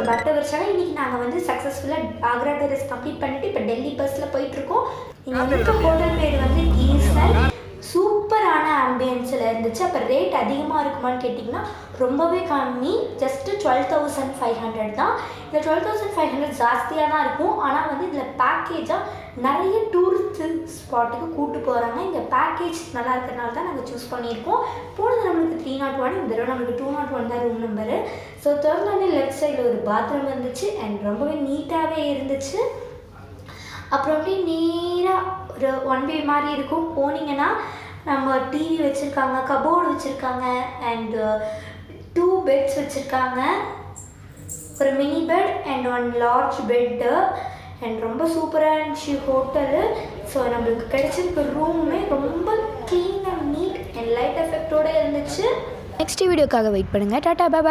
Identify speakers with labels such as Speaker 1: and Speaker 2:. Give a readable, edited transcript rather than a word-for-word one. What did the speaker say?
Speaker 1: ஒரு பட்டை வச்சாங்க. இன்றைக்கி நாங்கள் வந்து சக்ஸஸ்ஃபுல்லாக ஆக்ரா டெரஸ் கம்ப்ளீட் பண்ணிவிட்டு இப்போ டெல்லி பஸ்ஸில் போயிட்டுருக்கோம். இங்கே இருக்க ஹோட்டல் பேர் வந்து ஈசல். சூப்பரான ஆம்பியன்ஸில் இருந்துச்சு. அப்போ ரேட் அதிகமாக இருக்குமான்னு கேட்டிங்கன்னா ரொம்பவே கம்மி. ஜஸ்ட்டு 12,500 தான். இந்த 12,500 ஜாஸ்தியாக தான் இருக்கும். ஆனால் வந்து இதில் பேக்கேஜாக நிறைய டூரிஸ்ட் ஸ்பாட்டுக்கு கூப்பிட்டு போகிறாங்க. இந்த பேக்கேஜ் நல்லா இருக்கிறனால தான் நாங்கள் சூஸ் பண்ணியிருக்கோம். போனது நம்மளுக்கு 301, இந்த தடவை நம்மளுக்கு 201 தான் ரூம் நம்பரு. ஸோ திறந்தோடனே லெஃப்ட் சைடில் ஒரு பாத்ரூம் இருந்துச்சு அண்ட் ரொம்பவே நீட்டாகவே இருந்துச்சு. அப்புறம் அப்படியே நேராக ஒரு 1 வே மாதிரி இருக்கும். போனீங்கன்னா நம்ம டிவி வச்சுருக்காங்க, கபோர்டு வச்சுருக்காங்க அண்ட் 2 பெட்ஸ் வச்சுருக்காங்க. ஒரு mini bed and 1 large bed and ரொம்ப சூப்பராக இருந்துச்சு ஹோட்டலு. ஸோ நம்மளுக்கு கிடைச்சிருக்க ரூமுமே ரொம்ப clean and neat and light எஃபெக்டோடு இருந்துச்சு.
Speaker 2: நெக்ஸ்ட் வீடியோக்காக வெயிட் பண்ணுங்கள். டாடா, பாய்.